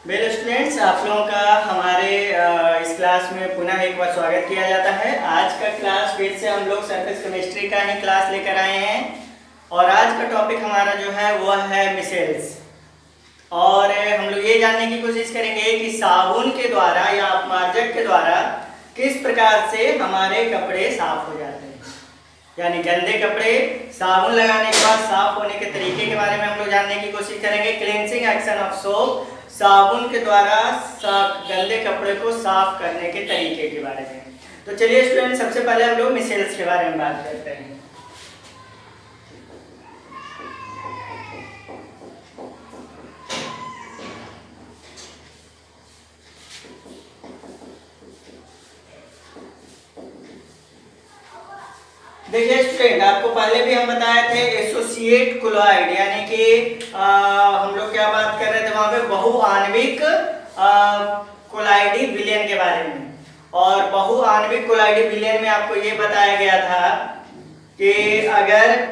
Well students, आप लोगों का हमारे इस क्लास में पुनः एक बार स्वागत किया जाता है। आज का क्लास फिर से हम लोग सरफेस केमिस्ट्री का ही क्लास लेकर आए हैं और आज का टॉपिक हमारा जो है वह है मिसेल्स। और हम लोग ये जानने की कोशिश करेंगे कि साबुन के द्वारा या अपमार्जक के द्वारा किस प्रकार से हमारे कपड़े साफ हो जाते हैं, यानी गंदे कपड़े साबुन लगाने के बाद साफ होने के तरीके के बारे में हम लोग जानने की कोशिश करेंगे। क्लींजिंग एक्शन ऑफ सोप, साबुन के द्वारा गंदे कपड़े को साफ करने के तरीके के बारे में। तो चलिए स्टूडेंट, सबसे पहले हम लोग मिसेल्स के बारे में बात करते हैं। देखिए स्टूडेंट, आपको पहले भी हम बताए थे एसोसिएट कोलॉइड, यानी कि हम लोग क्या बात कर रहे थे वहां पे बहुआण्विक कोलाइडी विलयन के बारे में। और बहुआण्विक कोलाइडी विलयन में आपको ये बताया गया था कि अगर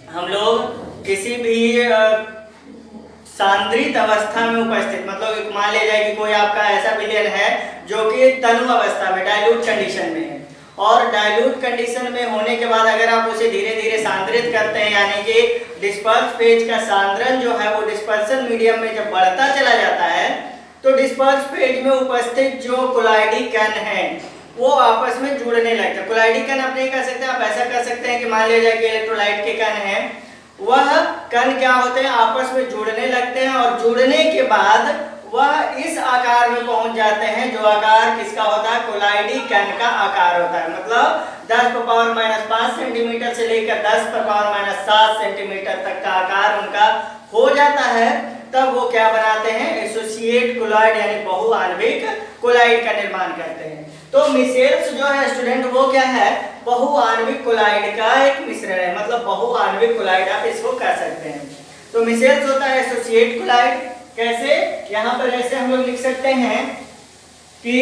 हम लोग किसी भी सांद्रित अवस्था में उपस्थित, मतलब मान लिया जाए कि कोई आपका ऐसा विलयन है जो कि तनु अवस्था में डाइल्यूट कंडीशन में है, और डाइल्यूट कंडीशन में होने के बाद अगर आप उसे धीरे धीरे सांद्रित करते हैं, यानी कि डिस्पर्स फेज का सांद्रण जो है वो डिस्पर्सन मीडियम में जब बढ़ता चला जाता है तो डिस्पर्स फेज में उपस्थित जो कोलाइडी कण हैं वो आपस में जुड़ने लगते हैं। कोलाइडी कण आप नहीं कर सकते, आप ऐसा कर सकते हैं कि मान लिया जाए कि इलेक्ट्रोलाइट के कण हैं, वह कण क्या होते हैं, आपस में जुड़ने लगते हैं और जुड़ने के बाद वह इस आकार में पहुंच जाते हैं जो आकार किसका होता है, कोलाइडी कण का आकार होता है। मतलब 10⁻⁵ सेंटीमीटर से लेकर 10⁻⁷ सेंटीमीटर तक का आकार उनका हो जाता है। तब वो क्या बनाते हैं, एसोसिएट कोलॉइड यानी बहुआण्विक कोलाइड का निर्माण करते हैं। तो मिसेल्स जो है स्टूडेंट वो क्या है, बहुआण्विक कोलाइड का एक मिश्रण है, मतलब बहुआण्विक कोलाइड आप इसको कह सकते हैं। तो मिसेल्स होता है एसोसिएट कोलाइड। कैसे, यहाँ पर ऐसे हम लोग लिख सकते हैं कि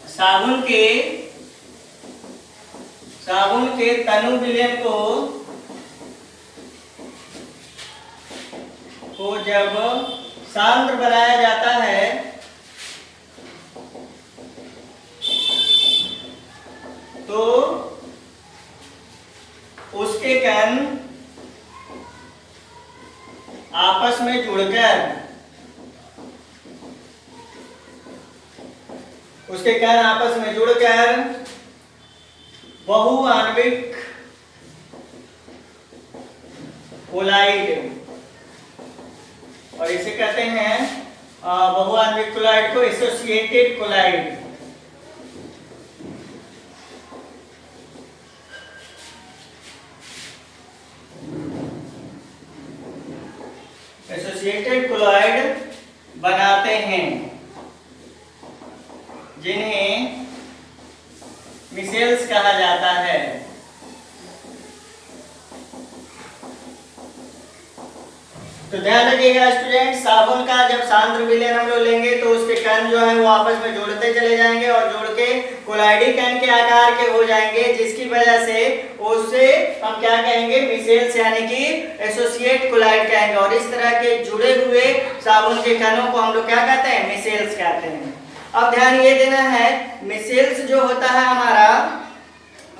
साबुन के तनु विलयन को जब सांद्र बनाया जाता है तो उसके कण आपस में जुड़कर बहुआण्विक कोलाइड, और इसे कहते हैं बहुआण्विक कोलाइड को एसोसिएटेड कोलाइड। एसोसिएटेड कोलॉइड बनाते हैं जिन्हें मिसेल्स कहा जाता है। तो ध्यान रखिएगा स्टूडेंट, साबुन का जब सांद्र विलयन हम लोग लेंगे तो उसके कण जो है वो आपस में जुड़ते चले जाएंगे और जुड़ के कोलाइडी कण के आकार के हो जाएंगे, जिसकी वजह से उसे हम क्या कहेंगे, मिसेल्स यानी कि एसोसिएट कोलाइड कहेंगे। और इस तरह के जुड़े हुए साबुन के कणों को हम लोग क्या कहते हैं, मिसेल्स कहते हैं। अब ध्यान ये देना है, मिसेल्स जो होता है हमारा,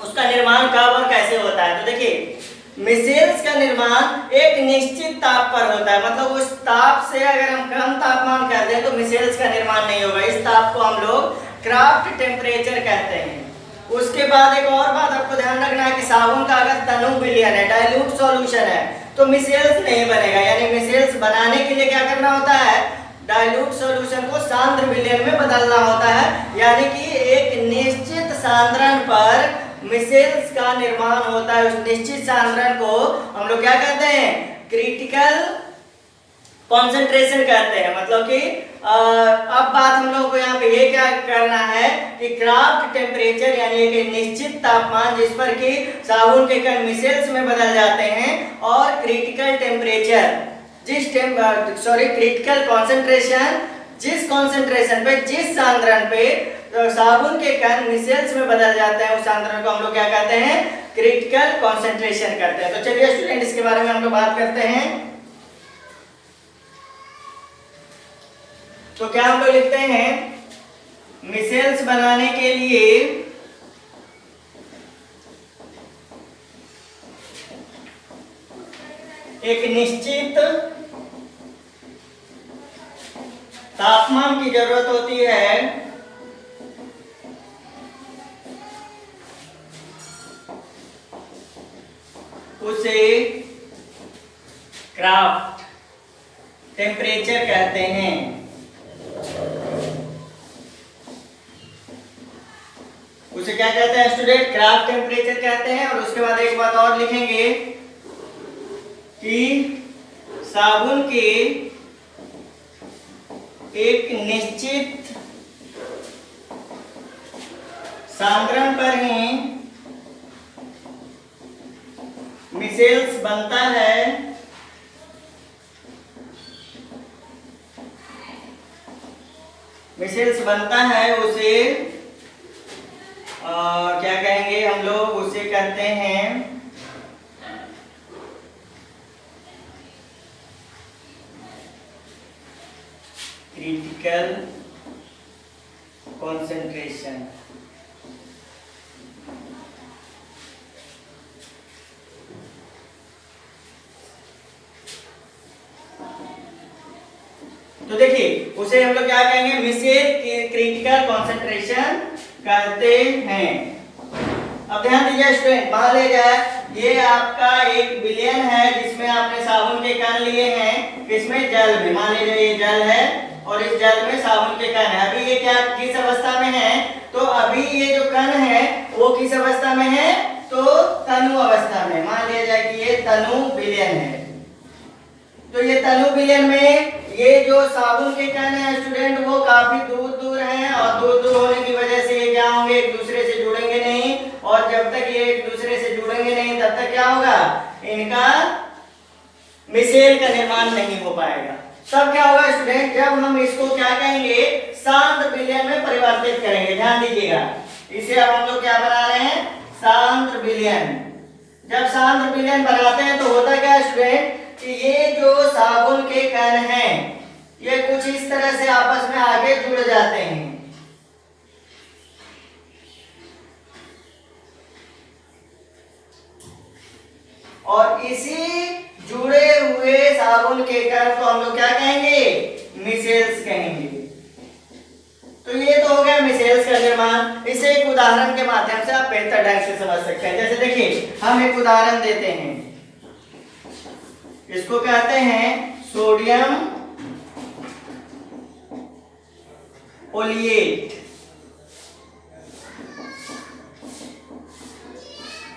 उसका निर्माण कब और कैसे होता है। तो देखिए, मिसेल्स का निर्माण एक निश्चित ताप पर होता है, मतलब उस ताप से अगर हम कम तापमान कर दें तो मिसेल्स का निर्माण नहीं होगा। इस ताप को हम लोग क्राफ्ट टेम्परेचर कहते हैं। उसके बाद एक और बात आपको ध्यान रखना है कि साबुन का अगर तनु विलयन है, डाइल्यूट सॉल्यूशन है, तो मिसेल्स नहीं बनेगा। यानी मिसेल्स बनाने के लिए क्या करना होता है, डाइल्यूट सॉल्यूशन को सांद्र विलयन में बदलना होता है, यानी कि एक निश्चित सांद्रण पर मिसेल्स का निर्माण होता है। उस निश्चित सांद्रण को हम लोग क्या कहते हैं, क्रिटिकल कॉन्सेंट्रेशन कहते हैं। मतलब कि अब बात हम लोगों को यहाँ पे ये क्या करना है कि क्राफ्ट टेम्परेचर यानी एक निश्चित तापमान जिस पर कि साबुन के कण मिसेल्स में बदल जाते हैं, और क्रिटिकल टेम्परेचर क्रिटिकल कॉन्सेंट्रेशन जिस सांद्रण पे साबुन के कण मिसेल्स में बदल जाते हैं उस सांद्रण को हम लोग क्या कहते हैं, क्रिटिकल कॉन्सेंट्रेशन करते हैं। तो चलिए स्टूडेंट, इसके बारे में हम लोग बात करते हैं। तो क्या हम लोग लिखते हैं, मिसेल्स बनाने के लिए एक निश्चित तापमान की जरूरत होती है, उसे क्राफ्ट टेम्परेचर कहते हैं। उसे क्या कहते हैं स्टूडेंट, क्राफ्ट टेम्परेचर कहते हैं। और उसके बाद एक बात और लिखेंगे कि साबुन के एक निश्चित सांद्रण पर ही मिसेल्स बनता है, मिसेल्स बनता है, उसे क्या कहेंगे हम लोग, उसे कहते हैं क्रिटिकल कॉन्सेंट्रेशन। तो देखिए उसे हम लोग क्या कहेंगे, मिसेल क्रिटिकल कॉन्सेंट्रेशन कहते हैं। अब ध्यान दीजिए स्टूडेंट, मान लीजिए ये आपका 1 बिलियन है जिसमें आपने साबुन के कण लिए हैं, किसमें, जल में। मान लीजिए ये जल है और इस जल में साबुन के कण है। अभी ये क्या किस अवस्था में है, तो अभी ये जो कण है वो किस अवस्था में है, तो तनु अवस्था में। मान लिया जाए कि ये तनु बिलियन है। तो ये तनु बिलियन में ये जो साबुन के कण है स्टूडेंट वो काफी दूर दूर हैं, और दूर दूर होने की वजह से ये क्या होंगे, एक दूसरे से जुड़ेंगे नहीं। और जब तक ये एक दूसरे से जुड़ेंगे नहीं तब तक क्या होगा, इनका मिसेल का निर्माण नहीं हो पाएगा। तब क्या होगा स्टूडेंट, जब हम इसको क्या कहेंगे, सांद्र बिलियन में परिवर्तित करेंगे। ध्यान दीजिएगा, इसे अब हम लोग क्या बना रहे हैं, सांद्र बिलियन। जब सांद्र बिलियन बनाते हैं तो होता क्या स्टूडेंट, कि ये जो साबुन के कण हैं ये कुछ इस तरह से आपस में आगे जुड़ जाते हैं। और इसी जुड़े हुए साबुन के कण को हम लोग क्या कहेंगे, मिसेल्स कहेंगे। तो ये तो हो गया मिसेल्स का निर्माण। इसे एक उदाहरण के माध्यम से आप बेहतर ढंग से समझ सकते हैं। जैसे देखिए हम एक उदाहरण देते हैं, इसको कहते हैं सोडियम ओलिएट।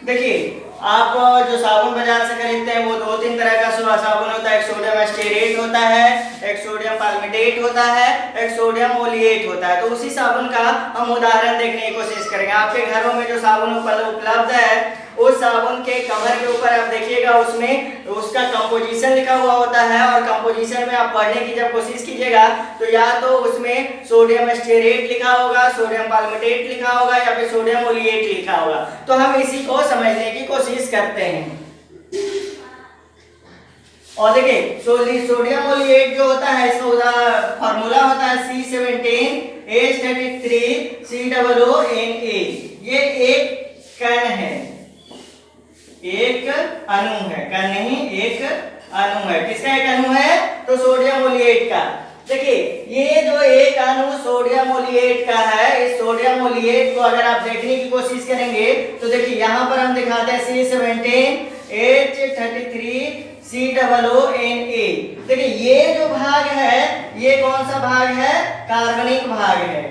देखिए आप जो साबुन बाजार से खरीदते हैं वो 2-3 तरह का साबुन होता है। एक सोडियम स्टेरेट होता है, एक सोडियम पाल्मिटेट होता है, एक सोडियम ओलिएट होता है। तो उसी साबुन का हम उदाहरण देखने की कोशिश करेंगे। आपके घरों में जो साबुन उपलब्ध है उस साबुन के कवर के ऊपर आप देखिएगा उसमें उसका कंपोजिशन लिखा हुआ होता है, और कंपोजिशन में आप पढ़ने की जब कोशिश कीजिएगा तो या तो उसमें सोडियम स्टेरेट लिखा होगा, सोडियम पाल्मिटेट लिखा होगा, या फिर सोडियम ओलिएट लिखा होगा। तो हम इसी को समझने की कोशिश करते हैं। और देखिए सोडियम ओलिएट जो होता है इसका फॉर्मूला होता है C17H33COONA। ये एक कण है, एक अणु है, कण नहीं एक अणु है। किसका एक अणु है, तो सोडियम ओलिएट का। देखिए ये जो एक अणु सोडियम ओलिएट का है, इस सोडियम ओलिएट को अगर आप देखने की कोशिश करेंगे तो देखिए यहाँ पर हम दिखाते हैं C17H33COONA। देखिए ये जो भाग है ये कौन सा भाग है, कार्बनिक भाग है।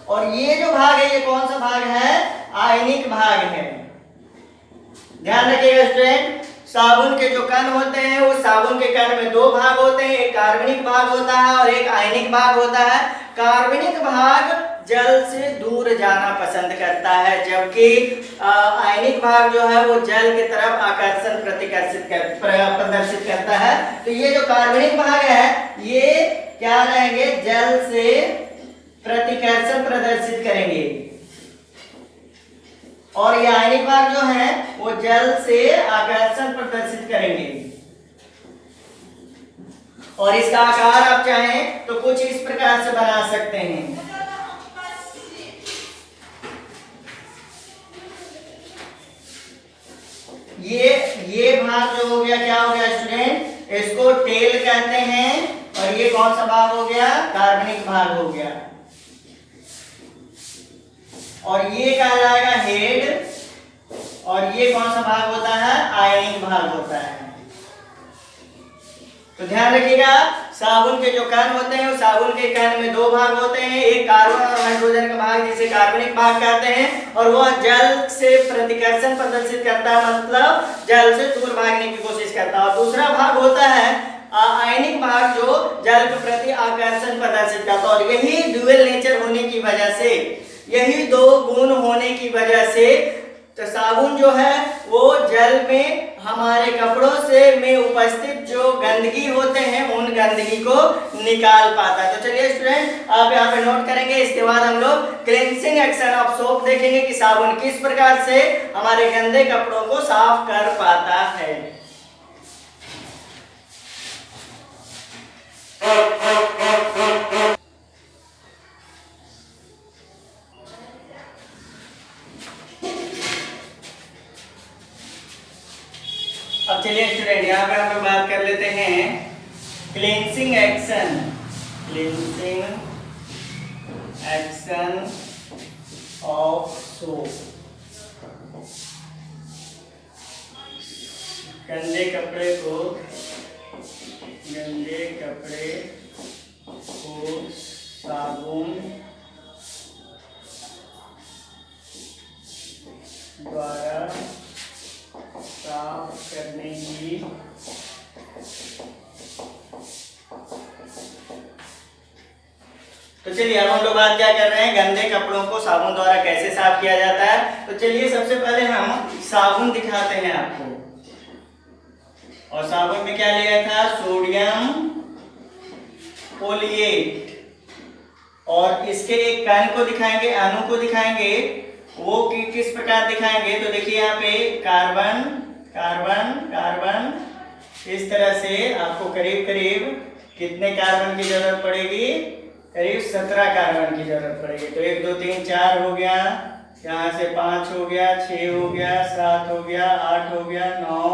और ये जो भाग है ये कौन सा भाग है, आयनिक भाग है। ध्यान रखिएगा स्टूडेंट, साबुन के जो कण होते हैं उस साबुन के कण में 2 भाग होते हैं, एक कार्बनिक भाग होता है और एक आयनिक भाग होता है। कार्बनिक भाग जल से दूर जाना पसंद करता है, जबकि आयनिक भाग जो है वो जल की तरफ आकर्षण प्रदर्शित करता है। तो ये जो कार्बनिक भाग है ये क्या रहेंगे, जल से प्रतिकर्षण प्रदर्शित करेंगे, और ये आयनिक भाग जो है वो जल से आकर्षण प्रदर्शित करेंगे। और इसका आकार आप चाहें तो कुछ इस प्रकार से बना सकते हैं। ये भाग जो हो गया क्या हो गया स्टूडेंट, इसको टेल कहते हैं। और ये कौन सा भाग हो गया, कार्बनिक भाग हो गया। और ये कहलाएगा हेड। और ये कौन सा भाग होता है, आयनिक भाग होता है। तो ध्यान रखिएगा, साबुन के जो कण होते हैं, साबुन के कण में दो भाग होते हैं, एक कार्बन और हाइड्रोजन का भाग जिसे कार्बनिक भाग कहते हैं, और वह जल से प्रतिकर्षण प्रदर्शित करता है, मतलब जल से दूर भागने की कोशिश करता है। और दूसरा भाग होता है आयनिक भाग जो जल के प्रति आकर्षण प्रदर्शित करता है। और यही ड्यूअल नेचर होने की वजह से, यही दो गुण होने की वजह से तो साबुन जो है वो जल में हमारे कपड़ों से में उपस्थित जो गंदगी होते हैं उन गंदगी को निकाल पाता है। तो चलिए स्टूडेंट आप यहाँ पे नोट करेंगे। इसके बाद हम लोग क्लींजिंग एक्शन ऑफ सोप देखेंगे कि साबुन किस प्रकार से हमारे गंदे कपड़ों को साफ कर पाता है। अब चलिए स्टूडेंट यहाँ पे हम लोग बात कर लेते हैं cleansing action. Cleansing action of soap. गंदे कपड़े को साबुन द्वारा साफ करने की तो चलिए अब हम लोग बात क्या कर रहे हैं, गंदे कपड़ों को साबुन द्वारा कैसे साफ किया जाता है। तो चलिए सबसे पहले हम साबुन दिखाते हैं आपको। और साबुन में क्या लिया था, सोडियम पोलिएट। और इसके एक कण को दिखाएंगे, अणु को दिखाएंगे, वो किस प्रकार दिखाएंगे। तो देखिए यहाँ पे कार्बन कार्बन कार्बन, इस तरह से आपको करीब करीब कितने कार्बन की जरूरत पड़ेगी, करीब 17 कार्बन की जरूरत पड़ेगी। तो 1 2 3 4 हो गया, यहाँ से 5 हो गया, 6 हो गया, 7 हो गया, 8 हो गया, 9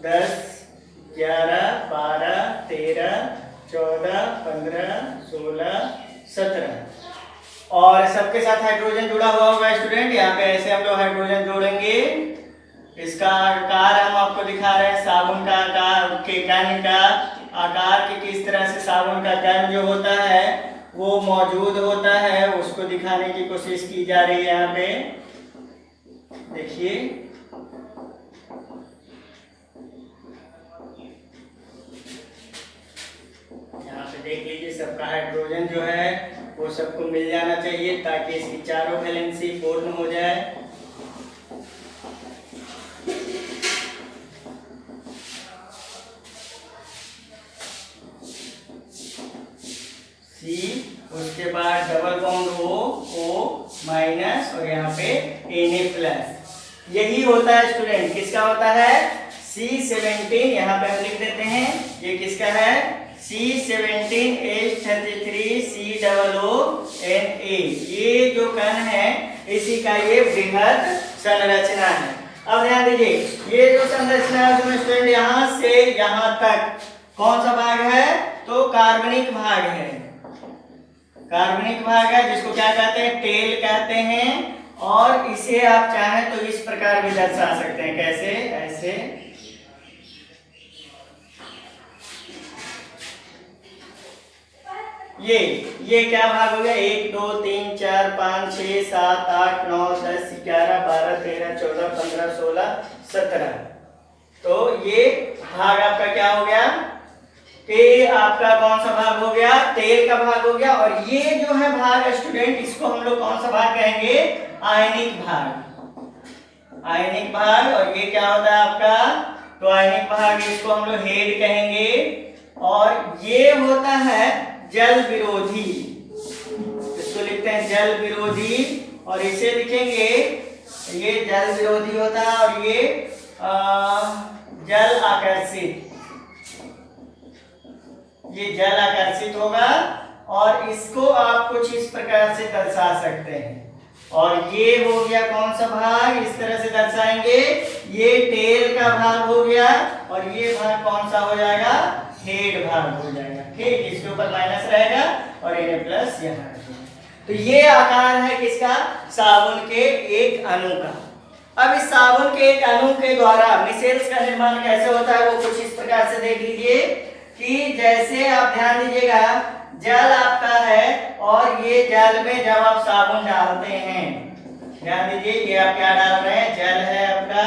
10 11 12 13 14 15 16 17। और सबके साथ हाइड्रोजन जुड़ा हुआ होगा स्टूडेंट। यहाँ पे ऐसे हम लोग हाइड्रोजन जोड़ेंगे। इसका आकार हम आपको दिखा रहे हैं, साबुन का आकार के कण का आकार कि किस तरह से साबुन का कण जो होता है वो मौजूद होता है, उसको दिखाने की कोशिश की जा रही है। यहाँ पे देखिए यहाँ पे देख लीजिए, सबका हाइड्रोजन जो है वो सबको मिल जाना चाहिए ताकि इसकी चारों वैलेंसी पूर्ण हो जाए। सी, उसके बाद डबल बॉन्ड O माइनस और यहाँ पे Na+। यही होता है स्टूडेंट, किसका होता है, C17। यहाँ पे हम लिख देते हैं ये किसका है, C17H33COONA। ये जो कण है इसी का ये बृहद संरचना है। अब ध्यान दीजिए, ये जो संरचना है स्टूडेंट यहाँ से यहाँ तक कौन सा भाग है, तो कार्बनिक भाग है। कार्बनिक भाग है जिसको क्या कहते हैं, टेल कहते हैं। और इसे आप चाहें तो इस प्रकार भी दर्शा सकते हैं, कैसे, ऐसे। ये क्या भाग हो गया, 1 2 3 4 5 6 7 8 9 10 11 12 13 14 15 16 17। तो ये भाग आपका क्या हो गया, ये आपका कौन सा भाग हो गया, तेल का भाग हो गया। और ये जो है भाग स्टूडेंट, इसको हम लोग कौन सा भाग कहेंगे, आयनिक भाग। आयनिक भाग। और ये क्या होता है आपका, तो आयनिक भाग, इसको हम लोग हेड कहेंगे। और ये होता है जल विरोधी, इसको लिखते हैं जल विरोधी। और इसे लिखेंगे, ये जल विरोधी होता है। और ये जल आकर्षित, ये जल आकर्षित होगा और इसको आप कुछ इस प्रकार से दर्शा सकते हैं। और ये हो गया कौन सा भाग, इस तरह से दर्शाएंगे, ये टेल का भाग हो गया और ये भाग कौन सा हो जाएगा, हेड भाग हो जाएगा। ठीक, इसके ऊपर माइनस रहेगा और Na प्लस यहाँ। तो ये आकार है किसका, साबुन के एक अणु का। अब इस साबुन के एक अणु के द्वारा मिसेल्स का निर्माण कैसे होता है वो कुछ इस प्रकार से देख लीजिए कि जैसे आप ध्यान दीजिएगा, जल आपका है और ये जल में जब आप साबुन डालते हैं, ध्यान दीजिए ये आप क्या डाल रहे हैं, जल है आपका,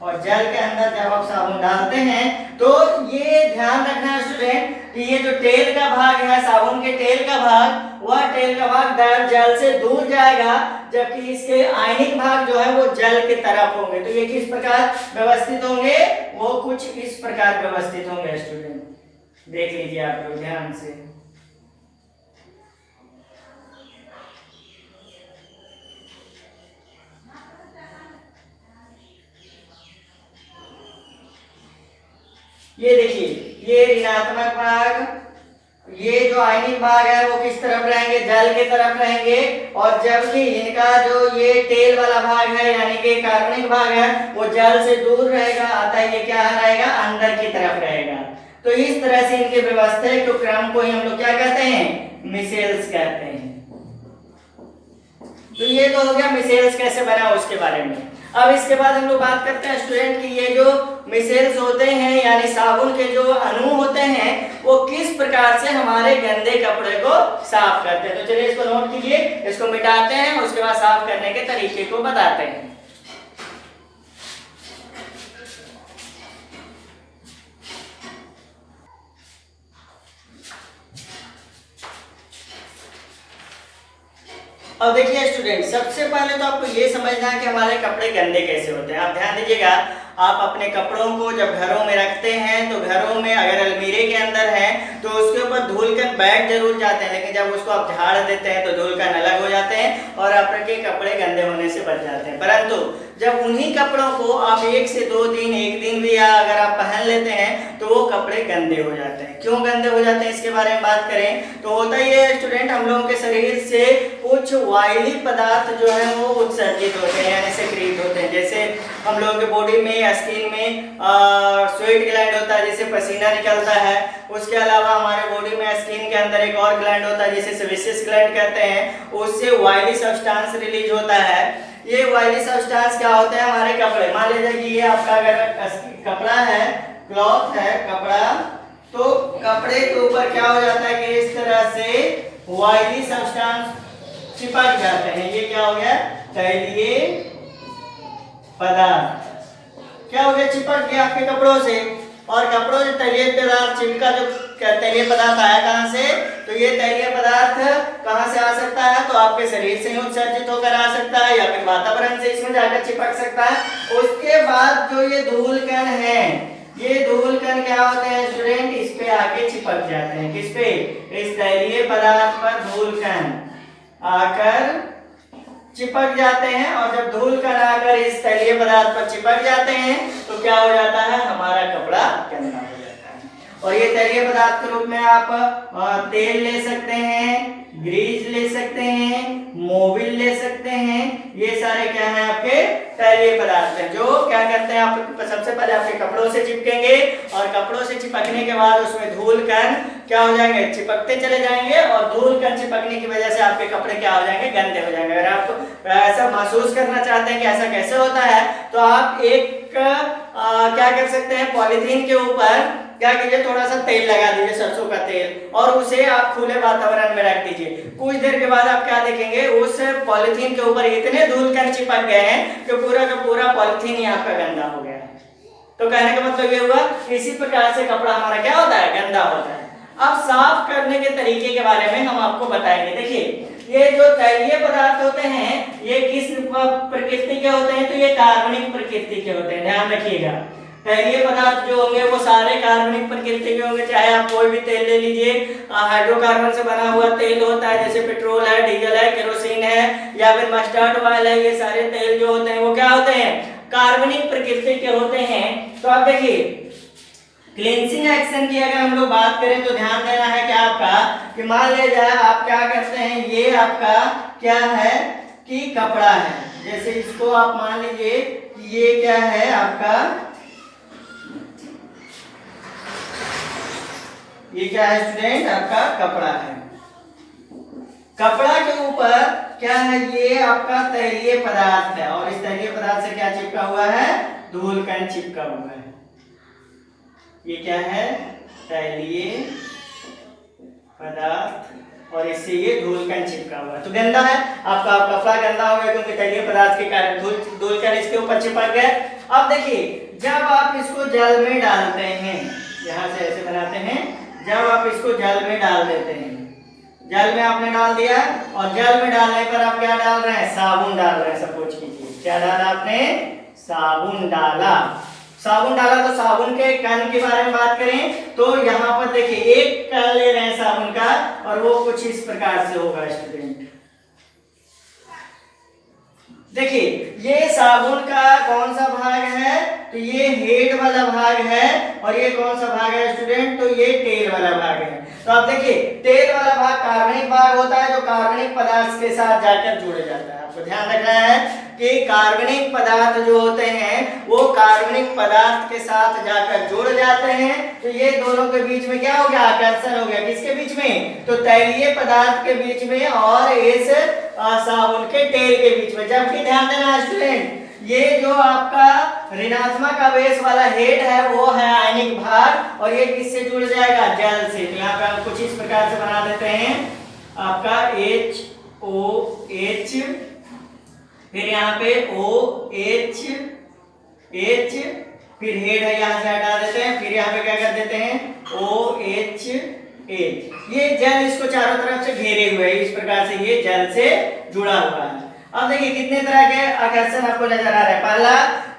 और जल के अंदर जब आप साबुन डालते हैं तो ये ध्यान रखना है स्टूडेंट कि ये जो टेल का भाग है, साबुन के टेल का भाग, वह टेल का भाग जल से दूर जाएगा, जबकि इसके आयनिक भाग जो है वो जल के तरफ होंगे। तो ये किस प्रकार व्यवस्थित होंगे, वो कुछ इस प्रकार व्यवस्थित होंगे। स्टूडेंट देख लीजिए आप लोग ध्यान से। ये देखिए, ये ऋणात्मक भाग, ये जो आयनिक भाग है वो किस तरफ रहेंगे, जल के तरफ रहेंगे, और जबकि इनका जो ये टेल वाला भाग है यानी कि कार्बनिक भाग है वो जल से दूर रहेगा, अतः ये क्या रहेगा, अंदर की तरफ रहेगा। तो इस तरह से इनके व्यवस्था के क्रम को ही हम लोग क्या कहते हैं, मिसेल्स कहते हैं। तो ये तो हो गया मिसेल्स कैसे बना उसके बारे में। अब इसके बाद हम लोग बात करते हैं स्टूडेंट कि ये जो मिसेल्स होते हैं यानी साबुन के जो अणु होते हैं वो किस प्रकार से हमारे गंदे कपड़े को साफ करते हैं। तो चलिए इसको नोट कीजिए, इसको मिटाते हैं, उसके बाद साफ करने के तरीके को बताते हैं। अब देखिए स्टूडेंट, सबसे पहले तो आपको ये समझना है कि हमारे कपड़े गंदे कैसे होते हैं। आप ध्यान दीजिएगा, आप अपने कपड़ों को जब घरों में रखते हैं तो घरों में अगर अलमीरे के अंदर है तो उसके ऊपर धूलकण बैठ जरूर जाते हैं, लेकिन जब उसको आप झाड़ देते हैं तो धूलकण अलग हो जाते हैं और आपके कपड़े गंदे होने से बच जाते हैं। परंतु जब उन्हीं कपड़ों को आप 1 से 2 दिन, 1 दिन भी अगर आप पहन लेते हैं तो वो कपड़े गंदे हो जाते हैं। क्यों गंदे हो जाते हैं इसके बारे में बात करें तो होता ही है स्टूडेंट, हम लोगों के शरीर से कुछ वायली पदार्थ जो है वो उत्सर्जित होते हैं यानी सेक्रीट होते हैं। जैसे हम लोगों के बॉडी में, स्किन में स्वेट ग्लैंड होता है जिससे पसीना निकलता है। उसके अलावा हमारे बॉडी में स्किन के अंदर एक और ग्लैंड होता है जिसे सेबेसियस ग्लैंड कहते हैं, उससे वायली सब्सटेंस रिलीज होता है। ये वायली सब्सटेंस क्या होते हैं, हमारे कपड़े, मान लीजिए कि ये आपका अगर कपड़ा है, क्लॉथ है कपड़ा, तो कपड़े के ऊपर क्या हो जाता है कि इस तरह से वायली सब्सटेंस चिपक जाते हैं। ये क्या हो गया, तैलीय पदार्थ क्या हो गया, चिपक गया आपके कपड़ों से। और कपड़ों से तैलीय पदार्थ चिपका, जो तैलीय पदार्थ आया कहां से, तो ये तैलीय पदार्थ कहां से आ सकता है, तो आपके शरीर से ही उत्सर्जित होकर आ सकता है या फिर वातावरण से इसमें जाकर चिपक सकता है। उसके बाद जो ये धूलकण है, ये धूलकण क्या होते हैं स्टूडेंट, इस पे आके चिपक जाते हैं। किस पे, इस तैलीय पदार्थ पर धूलकण आकर चिपक जाते हैं, और जब धूलकण आकर इस तैलीय पदार्थ पर चिपक जाते हैं तो क्या हो जाता है, हमारा कपड़ा गंदा हो जाता है। और ये तैलीय पदार्थ के रूप में आप तेल ले सकते हैं, ग्रीस ले सकते हैं, मोबिल ले सकते हैं। ये सारे क्या हैं, आपके तैलीय पदार्थ हैं जो क्या करते हैं, आप सबसे पहले आपके कपड़ों से चिपकेंगे और कपड़ों से चिपकने के बाद उसमें धूलकण क्या हो जाएंगे, चिपकते चले जाएंगे, और धूलकण चिपकने की वजह से आपके कपड़े क्या हो जाएंगे, गंदे हो जाएंगे। अगर आप ऐसा महसूस करना चाहते हैं कि ऐसा कैसे होता है, तो आप एक क्या कर सकते हैं, पॉलीथीन के ऊपर क्या कीजिए, थोड़ा सा तेल लगा दीजिए, सरसों का तेल, और उसे आप खुले वातावरण में रख दीजिए। कुछ देर के बाद आप क्या देखेंगे, उस पॉलीथीन के ऊपर इतने धूलकण चिपक गए हैं कि पूरा का पूरा पॉलीथीन ही आपका गंदा हो गया है। तो कहने का मतलब ये हुआ, इसी प्रकार से कपड़ा हमारा क्या होता है, गंदा होता है। अब साफ करने के तरीके के बारे में हम आपको बताएंगे। देखिए, ये जो तैलीय पदार्थ होते हैं ये किस प्रकृति के होते हैं, तो ये कार्बनिक प्रकृति के होते हैं। ध्यान रखिएगा, तैलीय पदार्थ जो होंगे वो सारे कार्बनिक प्रकृति के होंगे। चाहे आप कोई भी तेल ले लीजिए, हाइड्रोकार्बन से बना हुआ तेल होता है, जैसे पेट्रोल है, डीजल है, केरोसिन है, या फिर मस्टर्ड ऑयल है। ये सारे तेल जो होते हैं वो क्या होते हैं, कार्बनिक प्रकृति के होते हैं। तो आप देखिए क्लींसिंग एक्शन की अगर हम लोग बात करें तो ध्यान देना है कि आपका कि मान लीजिए आप क्या करते हैं, ये आपका क्या है कि कपड़ा है, जैसे इसको आप मान लीजिए कि ये क्या है आपका, ये क्या है स्टूडेंट, आपका कपड़ा है। कपड़ा के ऊपर क्या है, ये आपका तैलीय पदार्थ है और इस तैलीय पदार्थ से क्या चिपका हुआ है, धूलकण चिपका हुआ है। ये क्या है, तैलीय पदार्थ और इससे ये धूलकण चिपका हुआ है, तो गंदा है आपका कपड़ा, गंदा हो गया क्योंकि तैलीय पदार्थ के कारण धूलकण इसके ऊपर चिपक गया। अब देखिए जब आप इसको जल में डालते हैं, यहाँ से ऐसे बनाते हैं, जब आप इसको जल में डाल देते हैं, जल में आपने डाल दिया और जल में डालने पर आप क्या डाल रहे हैं, साबुन डाल रहे हैं। सपोज कीजिए क्या डाला आपने, साबुन डाला। साबुन डाला तो साबुन के कण के बारे में बात करें तो यहाँ पर देखिए एक कण ले रहे हैं साबुन का और वो कुछ इस प्रकार से होगा स्टूडेंट। देखिए ये साबुन का कौन सा भाग है, तो ये हेड वाला भाग है और ये कौन सा भाग है स्टूडेंट, तो ये टेल वाला भाग है। तो आप देखिए तेल वाला भाग कार्बनिक भाग होता है जो कार्बनिक पदार्थ के साथ जाकर जुड़ जाता है। आपको ध्यान रखना है कि कार्बनिक पदार्थ जो होते हैं वो कार्बनिक पदार्थ के साथ जाकर जुड़ जाते हैं, तो ये दोनों के बीच में क्या हो गया, आकर्षण हो गया। किसके बीच में, तो तैलीय पदार्थ के बीच में और इस साबुन के तेल के बीच में। जबकि ध्यान देना स्टूडेंट, ये जो आपका ऋणात्मक आवेश वाला हेड है वो है आयनिक भाग और ये किससे जुड़ जाएगा, जल से। तो यहाँ पे हम कुछ इस प्रकार से बना देते हैं, आपका HOH, फिर यहाँ पे OH, फिर हेड है यहाँ से हटा देते हैं, फिर यहाँ पे क्या कर देते हैं OH। ये जल इसको चारों तरफ से घेरे हुए है, इस प्रकार से ये जल से जुड़ा हुआ है। अब देखिए कितने तरह के आकर्षण आपको नजर आ रहा है। पहला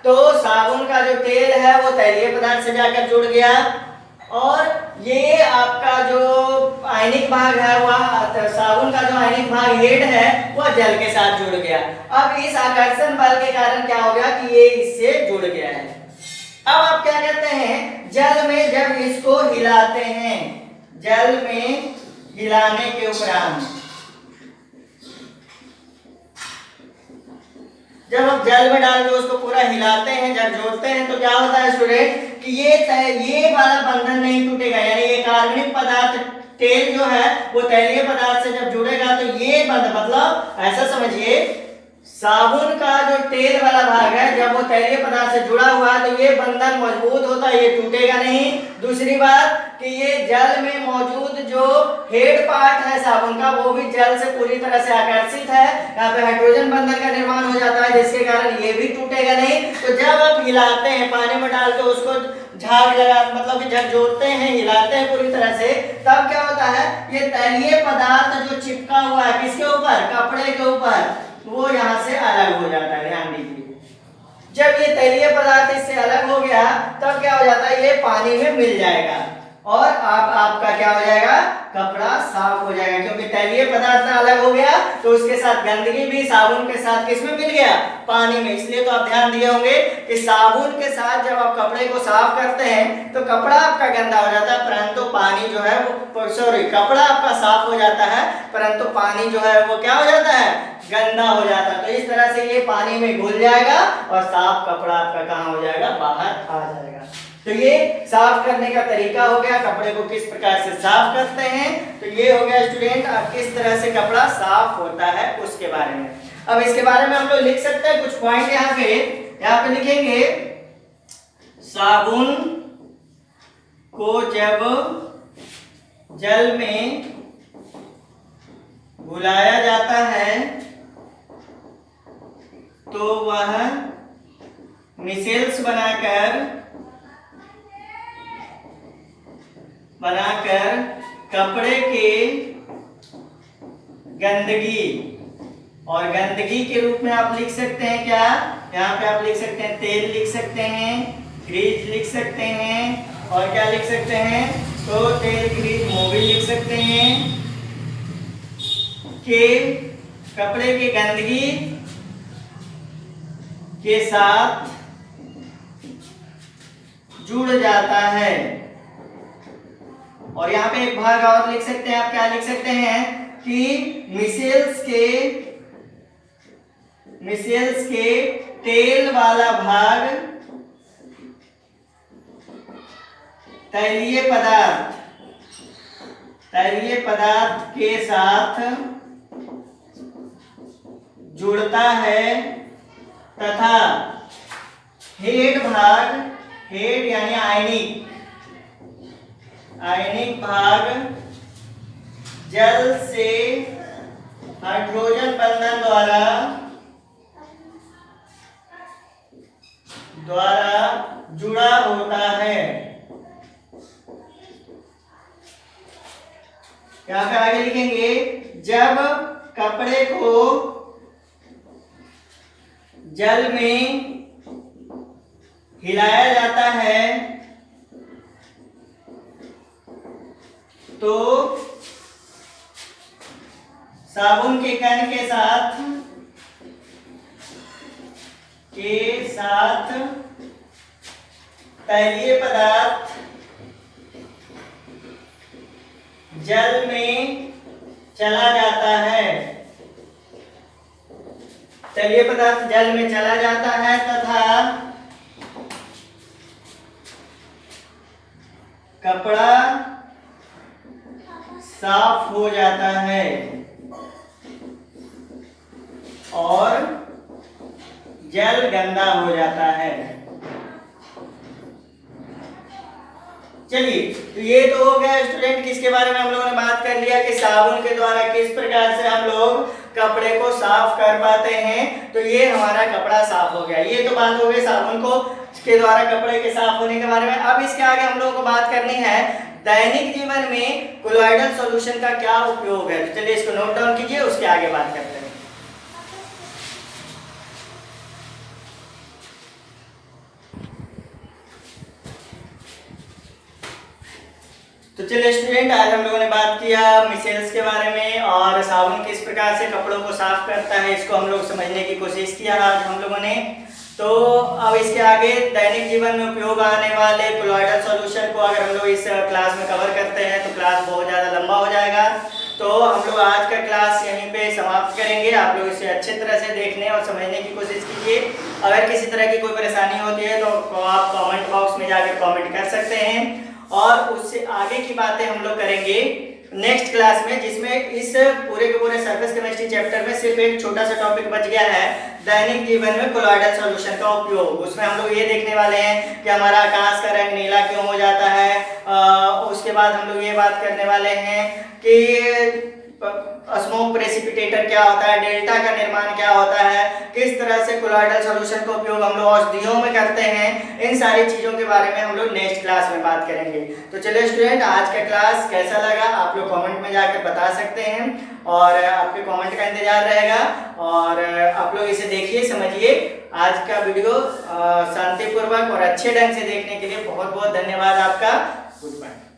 तो साबुन का जो तेल है वो तैलीय पदार्थ से जाकर जुड़ गया और ये आपका जो आयनिक भाग है वह साबुन का जो आयनिक भाग हेड है वह जल के साथ जुड़ गया। अब इस आकर्षण बल के कारण क्या हो गया कि ये इससे जुड़ गया है। अब आप क्या करते हैं, जल में जब इसको हिलाते हैं, जल में हिलाने के उपरांत जब आप जल में डाल के उसको पूरा हिलाते हैं, जब जोड़ते हैं तो क्या होता है स्टूडेंट कि ये वाला बंधन नहीं टूटेगा, यानी ये कार्बनिक पदार्थ तेल जो है वो तैलीय पदार्थ से जब जुड़ेगा तो ये बंधन, मतलब ऐसा समझिए साबुन का जो तेल वाला भाग है जब वो तैलीय पदार्थ से जुड़ा हुआ है तो ये बंधन मजबूत होता है, ये टूटेगा नहीं। दूसरी बात कि ये जल में मौजूद जो हेड पार्ट है साबुन का वो भी जल से पूरी तरह से आकर्षित है, यहाँ पे हाइड्रोजन बंधन का निर्माण हो जाता है जिसके कारण ये भी टूटेगा नहीं। तो जब आप हिलाते हैं पानी में डाल के उसको झाग लगा, मतलब कि जब जोड़ते हैं हिलाते हैं पूरी तरह से, तब क्या होता है ये तैलीय पदार्थ जो चिपका हुआ है किसके ऊपर, कपड़े के ऊपर, वो यहाँ से अलग हो जाता है। ध्यान दीजिए जब ये तैलीय पदार्थ इससे अलग हो गया तब क्या हो जाता है, ये पानी में मिल जाएगा और आपका क्या हो जाएगा, कपड़ा साफ हो जाएगा। क्योंकि तैलीय पदार्थ अलग हो गया तो उसके साथ गंदगी भी साबुन के साथ किसमें मिल गया, पानी में। इसलिए तो आप ध्यान दिए होंगे कि साबुन के साथ जब आप कपड़े को साफ करते हैं तो कपड़ा आपका गंदा हो जाता है, परंतु पानी जो है वो कपड़ा आपका साफ हो जाता है परंतु पानी जो है वो क्या हो जाता है, गंदा हो जाता है। तो इस तरह से ये पानी में घुल जाएगा और साफ कपड़ा आपका कहाँ हो जाएगा, बाहर आ जाएगा। तो ये साफ करने का तरीका हो गया, कपड़े को किस प्रकार से साफ करते हैं। तो ये हो गया स्टूडेंट अब किस तरह से कपड़ा साफ होता है उसके बारे में। अब इसके बारे में हम लोग लिख सकते हैं कुछ पॉइंट यहाँ पे लिखेंगे। साबुन को जब जल में घुलाया जाता है तो वह मिसेल्स बनाकर कपड़े के गंदगी, और गंदगी के रूप में आप लिख सकते हैं क्या, यहाँ पे आप लिख सकते हैं तेल लिख सकते हैं, ग्रीज लिख सकते हैं और क्या लिख सकते हैं, तो तेल ग्रीज मोबिल लिख सकते हैं कि कपड़े की गंदगी के साथ जुड़ जाता है और यहाँ पे एक भाग और लिख सकते हैं आप, क्या लिख सकते हैं कि मिसेल्स के तेल वाला भाग तैलीय पदार्थ के साथ जुड़ता है तथा हेड यानी आयनिक भाग जल से हाइड्रोजन बंधन द्वारा जुड़ा होता है। यहाँ पे आगे लिखेंगे, जब कपड़े को जल में हिलाया जाता है तो साबुन के कण के साथ तैलीय पदार्थ जल में चला जाता है। तैलीय पदार्थ जल में चला जाता है तथा कपड़ा साफ हो जाता है और जल गंदा हो जाता है। चलिए, तो ये तो हो गया स्टूडेंट किसके बारे में हम लोगों ने बात कर लिया कि साबुन के द्वारा किस प्रकार से हम लोग कपड़े को साफ कर पाते हैं। तो ये हमारा कपड़ा साफ हो गया। ये तो बात हो गई साबुन को के द्वारा कपड़े के साफ होने के बारे में। अब इसके आगे हम लोगों को बात करनी है दैनिक जीवन में कोलॉइडल सॉल्यूशन का क्या उपयोग है। तो चलिए इसको नोट डाउन कीजिए, उसके आगे बात करते हैं। तो चलिए स्टूडेंट, आज हम लोगों ने बात किया मिसेल्स के बारे में और साबुन किस प्रकार से कपड़ों को साफ करता है, इसको हम लोग समझने की कोशिश किया आज हम लोगों ने। तो अब इसके आगे दैनिक जीवन में उपयोग आने वाले कोलॉइडल सॉल्यूशन को अगर हम लोग इस क्लास में कवर करते हैं तो क्लास बहुत ज़्यादा लंबा हो जाएगा। तो हम लोग आज का क्लास यहीं पे समाप्त करेंगे। आप लोग इसे अच्छे तरह से देखने और समझने की कोशिश कीजिए। अगर किसी तरह की कोई परेशानी होती है तो आप कमेंट बॉक्स में जाकर कमेंट कर सकते हैं और उससे आगे की बातें हम लोग करेंगे नेक्स्ट क्लास में, जिसमें इस पूरे के पूरे सरफेस केमिस्ट्री चैप्टर में सिर्फ एक छोटा सा टॉपिक बच गया है, दैनिक जीवन में कोलॉइडल सॉल्यूशन का उपयोग। उसमें हम लोग ये देखने वाले हैं कि हमारा आकाश का रंग नीला क्यों हो जाता है। उसके बाद हम लोग ये बात करने वाले हैं कि स्मोक प्रेसिपिटेटर क्या होता है, डेल्टा का निर्माण क्या होता है, किस तरह से कोलॉइडल सॉल्यूशन का उपयोग हम लोग औषधियों में करते हैं। इन सारी चीज़ों के बारे में हम लोग नेक्स्ट क्लास में बात करेंगे। तो चलिए स्टूडेंट, आज का क्लास कैसा लगा आप लोग कमेंट में जाकर बता सकते हैं और आपके कमेंट का इंतजार रहेगा। और आप लोग इसे देखिए, समझिए। आज का वीडियो शांतिपूर्वक और अच्छे ढंग से देखने के लिए बहुत बहुत धन्यवाद आपका। Good bye.